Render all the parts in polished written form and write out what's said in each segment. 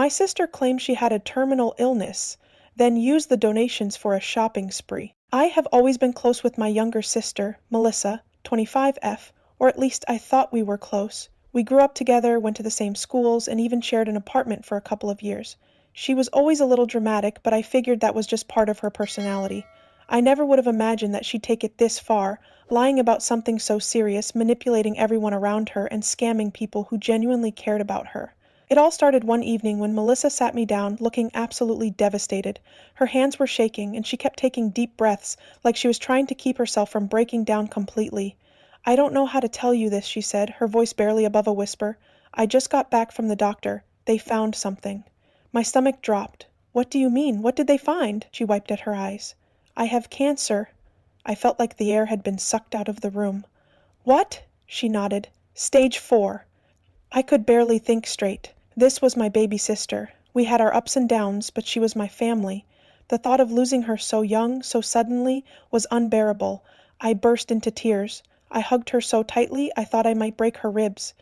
My sister claimed she had a terminal illness, then used the donations for a shopping spree. I have always been close with my younger sister, Melissa, 25F, or at least I thought we were close. We grew up together, went to the same schools, and even shared an apartment for a couple of years. She was always a little dramatic, but I figured that was just part of her personality. I never would have imagined that she'd take it this far, lying about something so serious, manipulating everyone around her, and scamming people who genuinely cared about her. It all started one evening when Melissa sat me down, looking absolutely devastated. Her hands were shaking, and she kept taking deep breaths, like she was trying to keep herself from breaking down completely. "I don't know how to tell you this," she said, her voice barely above a whisper. "I just got back from the doctor. They found something." My stomach dropped. "What do you mean? What did they find?" She wiped at her eyes. "I have cancer." I felt like the air had been sucked out of the room. "What?" She nodded. "Stage 4. I could barely think straight. This was my baby sister. We had our ups and downs, but she was my family. The thought of losing her so young, so suddenly, was unbearable. I burst into tears. I hugged her so tightly I thought I might break her ribs.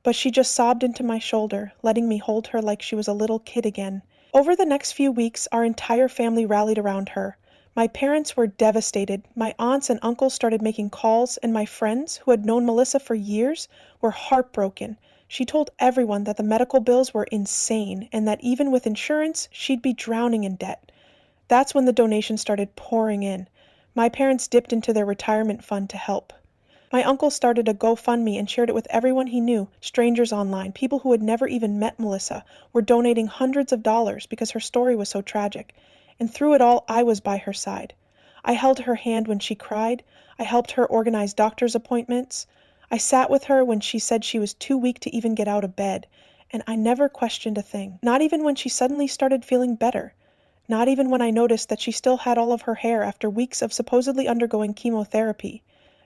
But she just sobbed into my shoulder, letting me hold her like she was a little kid again. Over the next few weeks, our entire family rallied around her. My parents were devastated. My aunts and uncles started making calls, and my friends, who had known Melissa for years, were heartbroken. She told everyone that the medical bills were insane, and that even with insurance, she'd be drowning in debt. That's when the donations started pouring in. My parents dipped into their retirement fund to help. My uncle started a GoFundMe and shared it with everyone he knew. Strangers online, people who had never even met Melissa, were donating hundreds of dollars because her story was so tragic. And through it all, I was by her side. I held her hand when she cried. I helped her organize doctor's appointments. I sat with her when she said she was too weak to even get out of bed. And I never questioned a thing, not even when she suddenly started feeling better. Not even when I noticed that she still had all of her hair after weeks of supposedly undergoing chemotherapy.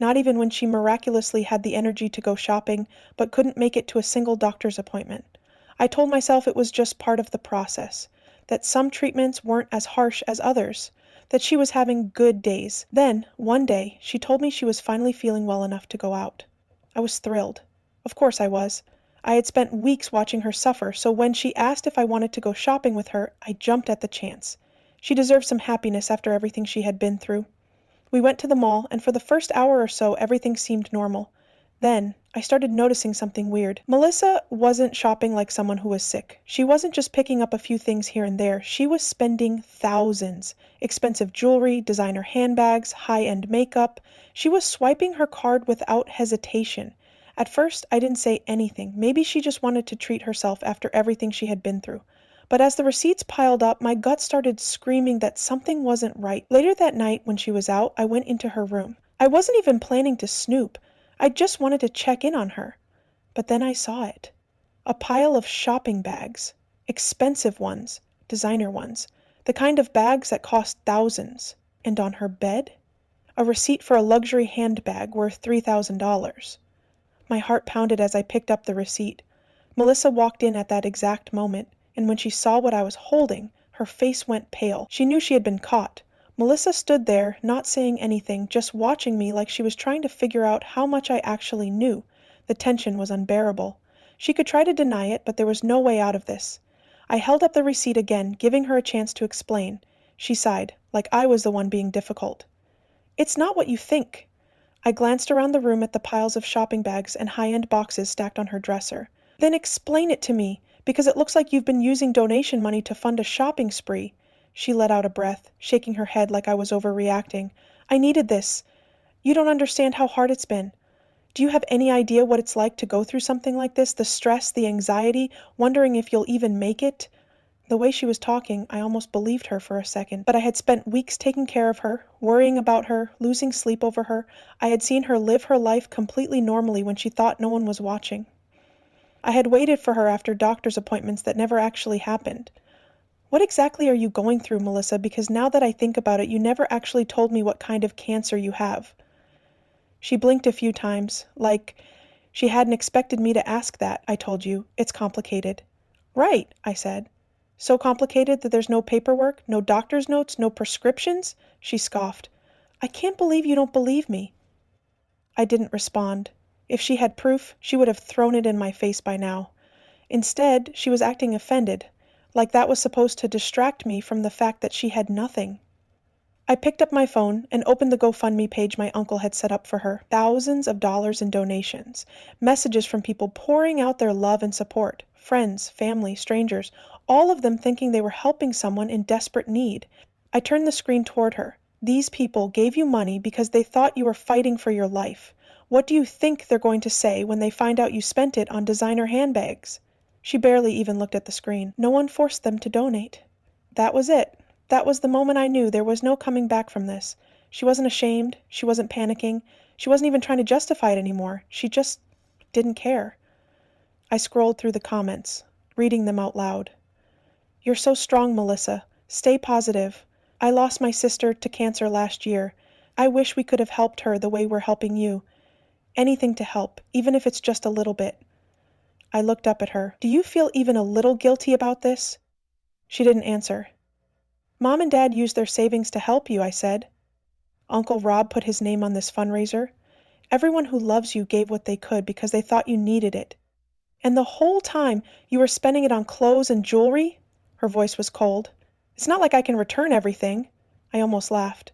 Not even when she miraculously had the energy to go shopping, but couldn't make it to a single doctor's appointment. I told myself it was just part of the process, that some treatments weren't as harsh as others, that she was having good days. Then, one day, she told me she was finally feeling well enough to go out. I was thrilled. Of course I was. I had spent weeks watching her suffer, so when she asked if I wanted to go shopping with her, I jumped at the chance. She deserved some happiness after everything she had been through. We went to the mall, and for the first hour or so, everything seemed normal. Then, I started noticing something weird. Melissa wasn't shopping like someone who was sick. She wasn't just picking up a few things here and there. She was spending thousands. Expensive jewelry, designer handbags, high-end makeup. She was swiping her card without hesitation. At first, I didn't say anything. Maybe she just wanted to treat herself after everything she had been through. But as the receipts piled up, my gut started screaming that something wasn't right. Later that night, when she was out, I went into her room. I wasn't even planning to snoop. I just wanted to check in on her. But then I saw it. A pile of shopping bags. Expensive ones. Designer ones. The kind of bags that cost thousands. And on her bed, a receipt for a luxury handbag worth $3,000. My heart pounded as I picked up the receipt. Melissa walked in at that exact moment, and when she saw what I was holding, her face went pale. She knew she had been caught. Melissa stood there, not saying anything, just watching me like she was trying to figure out how much I actually knew. The tension was unbearable. She could try to deny it, but there was no way out of this. I held up the receipt again, giving her a chance to explain. She sighed, like I was the one being difficult. "It's not what you think." I glanced around the room at the piles of shopping bags and high-end boxes stacked on her dresser. "Then explain it to me, because it looks like you've been using donation money to fund a shopping spree." She let out a breath, shaking her head like I was overreacting. "I needed this. You don't understand how hard it's been. Do you have any idea what it's like to go through something like this? The stress, the anxiety, wondering if you'll even make it?" The way she was talking, I almost believed her for a second. But I had spent weeks taking care of her, worrying about her, losing sleep over her. I had seen her live her life completely normally when she thought no one was watching. I had waited for her after doctor's appointments that never actually happened. "What exactly are you going through, Melissa? Because now that I think about it, you never actually told me what kind of cancer you have." She blinked a few times, like she hadn't expected me to ask that. "I told you, it's complicated." "Right," I said. "So complicated that there's no paperwork, no doctor's notes, no prescriptions?" She scoffed. "I can't believe you don't believe me." I didn't respond. If she had proof, she would have thrown it in my face by now. Instead, she was acting offended. like that was supposed to distract me from the fact that she had nothing. I picked up my phone and opened the GoFundMe page my uncle had set up for her. Thousands of dollars in donations. Messages from people pouring out their love and support. Friends, family, strangers, all of them thinking they were helping someone in desperate need. I turned the screen toward her. These people gave you money because they thought you were fighting for your life. What do you think they're going to say when they find out you spent it on designer handbags? She barely even looked at the screen. No one forced them to donate. That was it. That was the moment I knew there was no coming back from this. She wasn't ashamed. She wasn't panicking. She wasn't even trying to justify it anymore. She just didn't care. I scrolled through the comments, reading them out loud. "You're so strong, Melissa. Stay positive. I lost my sister to cancer last year. I wish we could have helped her the way we're helping you. Anything to help, even if it's just a little bit." I looked up at her. "Do you feel even a little guilty about this?" She didn't answer. "Mom and Dad used their savings to help you," I said. "Uncle Rob put his name on this fundraiser. Everyone who loves you gave what they could because they thought you needed it. And the whole time you were spending it on clothes and jewelry?" Her voice was cold. "It's not like I can return everything." I almost laughed.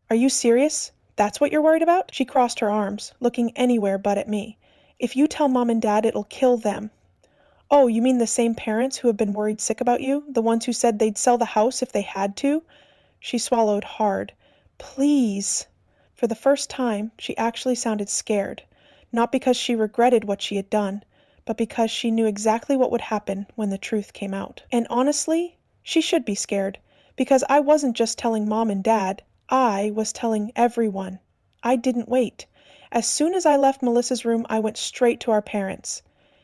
"Are you serious? That's what you're worried about?" She crossed her arms, looking anywhere but at me. "If you tell Mom and Dad, it'll kill them." "Oh, you mean the same parents who have been worried sick about you? The ones who said they'd sell the house if they had to?" She swallowed hard. "Please." For the first time, she actually sounded scared. Not because she regretted what she had done, but because she knew exactly what would happen when the truth came out. And honestly, she should be scared, because I wasn't just telling Mom and Dad, I was telling everyone. I didn't wait. As soon as I left Melissa's room, I went straight to our parents.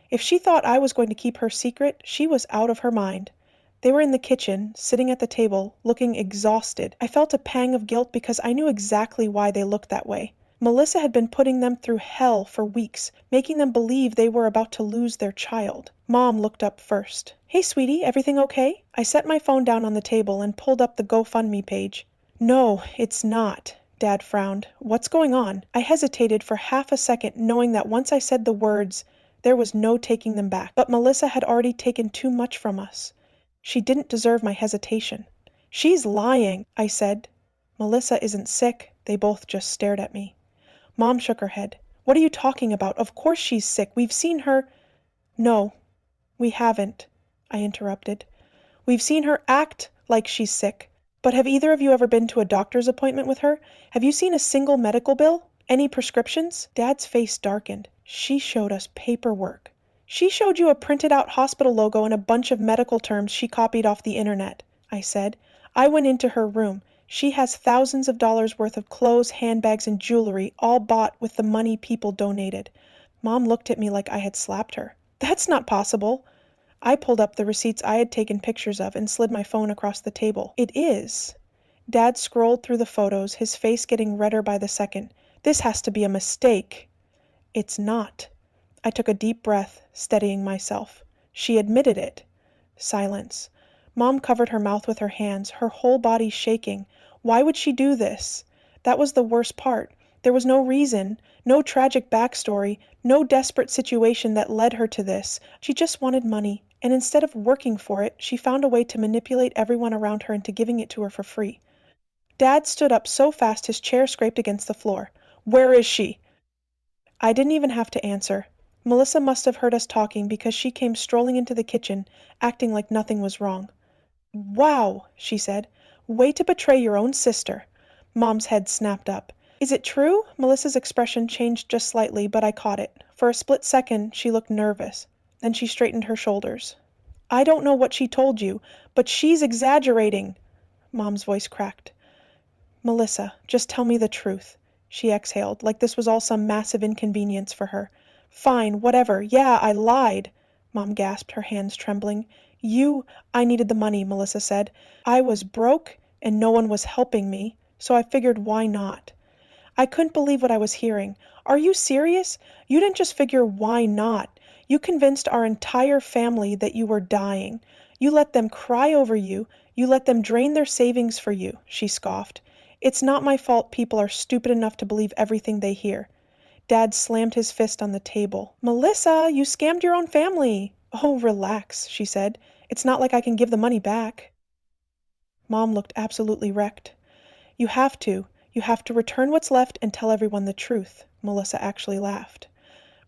If she thought I was going to keep her secret, she was out of her mind. They were in the kitchen, sitting at the table, looking exhausted. I felt a pang of guilt because I knew exactly why they looked that way. Melissa had been putting them through hell for weeks, making them believe they were about to lose their child. Mom looked up first. "Hey, sweetie, everything okay?" I set my phone down on the table and pulled up the GoFundMe page. "No, it's not." Dad frowned. "What's going on?" I hesitated for half a second, knowing that once I said the words, there was no taking them back. But Melissa had already taken too much from us. She didn't deserve my hesitation. "She's lying," I said. "Melissa isn't sick." They both just stared at me. Mom shook her head. "What are you talking about? Of course she's sick. We've seen her—" "No, we haven't," I interrupted. "We've seen her act like she's sick. But have either of you ever been to a doctor's appointment with her? Have you seen a single medical bill? Any prescriptions?" Dad's face darkened. "She showed us paperwork." "She showed you a printed out hospital logo and a bunch of medical terms she copied off the internet," I said. "I went into her room. She has thousands of dollars worth of clothes, handbags, and jewelry, all bought with the money people donated." Mom looked at me like I had slapped her. "That's not possible." I pulled up the receipts I had taken pictures of and slid my phone across the table. "It is." Dad scrolled through the photos, his face getting redder by the second. "This has to be a mistake." "It's not." I took a deep breath, steadying myself. She admitted it. Silence. Mom covered her mouth with her hands, her whole body shaking. Why would she do this? That was the worst part. There was no reason, no tragic backstory, no desperate situation that led her to this. She just wanted money, and instead of working for it, she found a way to manipulate everyone around her into giving it to her for free. Dad stood up so fast his chair scraped against the floor. "Where is she?" I didn't even have to answer. Melissa must have heard us talking because she came strolling into the kitchen, acting like nothing was wrong. "Wow," she said. "Way to betray your own sister." Mom's head snapped up. "Is it true?" Melissa's expression changed just slightly, but I caught it. For a split second, she looked nervous. Then she straightened her shoulders. "I don't know what she told you, but she's exaggerating." Mom's voice cracked. "Melissa, just tell me the truth." She exhaled, like this was all some massive inconvenience for her. "Fine, whatever. Yeah, I lied." Mom gasped, her hands trembling. I needed the money," Melissa said. "I was broke, and no one was helping me, so I figured why not." I couldn't believe what I was hearing. "Are you serious? You didn't just figure why not. You convinced our entire family that you were dying. You let them cry over you. You let them drain their savings for you," she scoffed. "It's not my fault people are stupid enough to believe everything they hear." Dad slammed his fist on the table. "Melissa, you scammed your own family." "Oh, relax," she said. It's not like I can give the money back." Mom looked absolutely wrecked. "You have to. You have to return what's left and tell everyone the truth." Melissa actually laughed.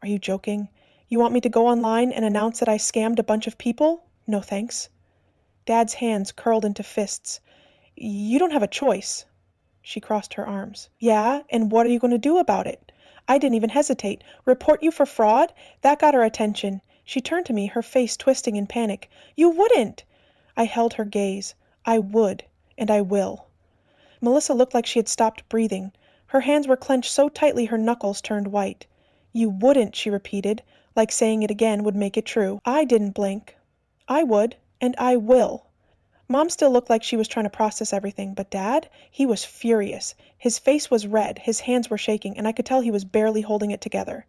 "Are you joking? You want me to go online and announce that I scammed a bunch of people? No thanks." Dad's hands curled into fists. "You don't have a choice." She crossed her arms. "Yeah, and what are you going to do about it?" I didn't even hesitate. "Report you for fraud?" That got her attention. She turned to me, her face twisting in panic. "You wouldn't!" I held her gaze. "I would, and I will." Melissa looked like she had stopped breathing. Her hands were clenched so tightly her knuckles turned white. "You wouldn't," she repeated, like saying it again would make it true. I didn't blink. "I would, and I will." Mom still looked like she was trying to process everything, but Dad, he was furious. His face was red, his hands were shaking, and I could tell he was barely holding it together.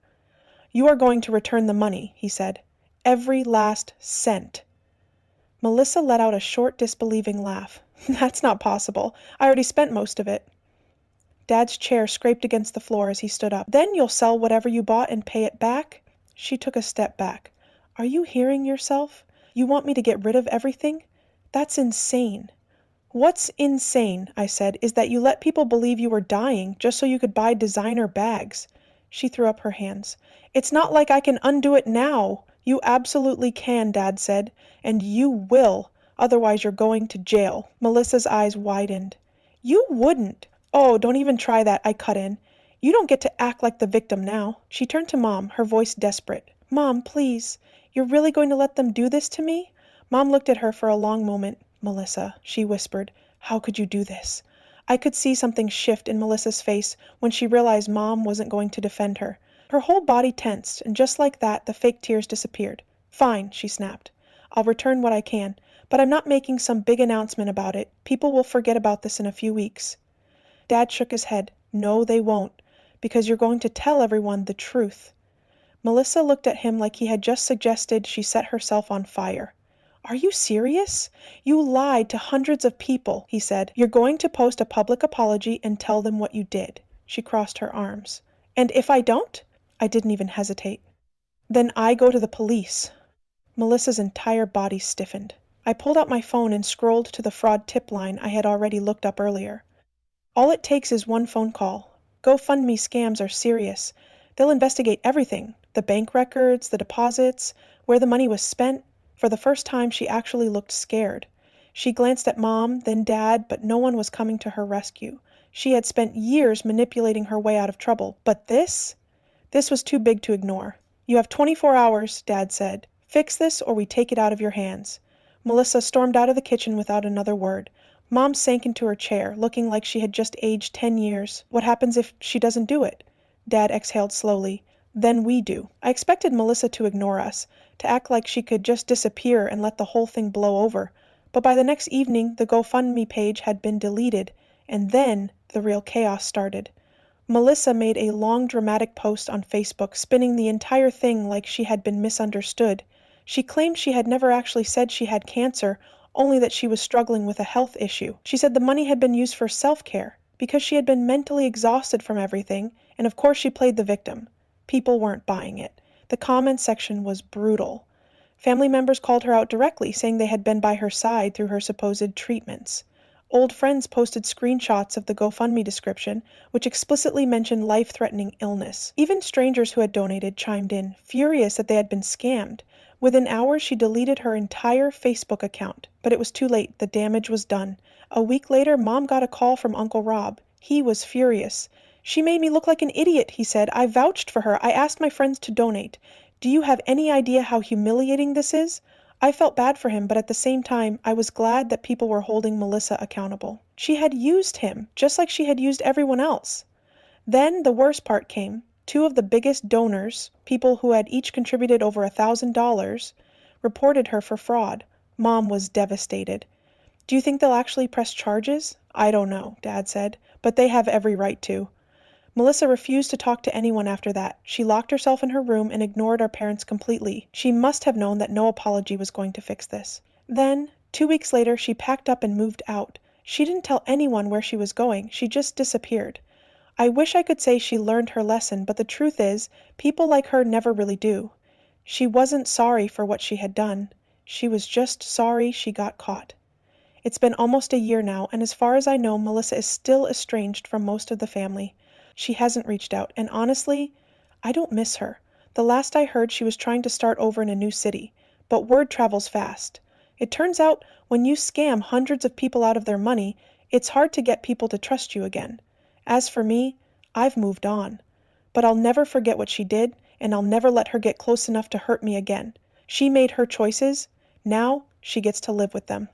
"You are going to return the money," he said. "Every last cent." Melissa let out a short, disbelieving laugh. "That's not possible. I already spent most of it." Dad's chair scraped against the floor as he stood up. "Then you'll sell whatever you bought and pay it back?" She took a step back. "Are you hearing yourself? You want me to get rid of everything? That's insane." "What's insane," I said, "is that you let people believe you were dying just so you could buy designer bags." She threw up her hands. "It's not like I can undo it now." "You absolutely can," Dad said, "and you will. Otherwise you're going to jail." Melissa's eyes widened. "You wouldn't." "Oh, don't even try that," I cut in. "You don't get to act like the victim now." She turned to Mom, her voice desperate. "Mom, please. You're really going to let them do this to me?" Mom looked at her for a long moment. "Melissa," she whispered, "how could you do this?" I could see something shift in Melissa's face when she realized Mom wasn't going to defend her. Her whole body tensed, and just like that, the fake tears disappeared. "Fine," she snapped. "I'll return what I can, but I'm not making some big announcement about it. People will forget about this in a few weeks." Dad shook his head. "No, they won't, because you're going to tell everyone the truth." Melissa looked at him like he had just suggested she set herself on fire. "Are you serious? You lied to hundreds of people," he said. "You're going to post a public apology and tell them what you did." She crossed her arms. "And if I don't?" I didn't even hesitate. "Then I go to the police." Melissa's entire body stiffened. I pulled out my phone and scrolled to the fraud tip line I had already looked up earlier. All it takes is one phone call. GoFundMe scams are serious. They'll investigate everything, the bank records, the deposits, where the money was spent. For the first time, she actually looked scared. She glanced at Mom, then Dad, but no one was coming to her rescue. She had spent years manipulating her way out of trouble, but this? This was too big to ignore. "You have 24 hours, Dad said. "Fix this or we take it out of your hands." Melissa stormed out of the kitchen without another word. Mom sank into her chair, looking like she had just aged 10 years. "What happens if she doesn't do it?" Dad exhaled slowly. "Then we do." I expected Melissa to ignore us, to act like she could just disappear and let the whole thing blow over. But by the next evening, the GoFundMe page had been deleted, and then the real chaos started. Melissa made a long dramatic post on Facebook spinning the entire thing like she had been misunderstood. She claimed she had never actually said she had cancer, only that she was struggling with a health issue. She said the money had been used for self-care, because she had been mentally exhausted from everything, and of course she played the victim. People weren't buying it. The comment section was brutal. Family members called her out directly, saying they had been by her side through her supposed treatments. Old friends posted screenshots of the GoFundMe description, which explicitly mentioned life-threatening illness. Even strangers who had donated chimed in, furious that they had been scammed. Within hours, she deleted her entire Facebook account. But it was too late. The damage was done. A week later, Mom got a call from Uncle Rob. He was furious. "She made me look like an idiot," he said. "I vouched for her. I asked my friends to donate. Do you have any idea how humiliating this is?" I felt bad for him, but at the same time, I was glad that people were holding Melissa accountable. She had used him, just like she had used everyone else. Then the worst part came. Two of the biggest donors, people who had each contributed over $1,000, reported her for fraud. Mom was devastated. "Do you think they'll actually press charges?" "I don't know," Dad said, "but they have every right to." Melissa refused to talk to anyone after that. She locked herself in her room and ignored our parents completely. She must have known that no apology was going to fix this. Then, 2 weeks later, she packed up and moved out. She didn't tell anyone where she was going. She just disappeared. I wish I could say she learned her lesson, but the truth is, people like her never really do. She wasn't sorry for what she had done. She was just sorry she got caught. It's been almost a year now, and as far as I know, Melissa is still estranged from most of the family. She hasn't reached out, and honestly, I don't miss her. The last I heard, she was trying to start over in a new city, but word travels fast. It turns out when you scam hundreds of people out of their money, it's hard to get people to trust you again. As for me, I've moved on. But I'll never forget what she did, and I'll never let her get close enough to hurt me again. She made her choices. Now she gets to live with them.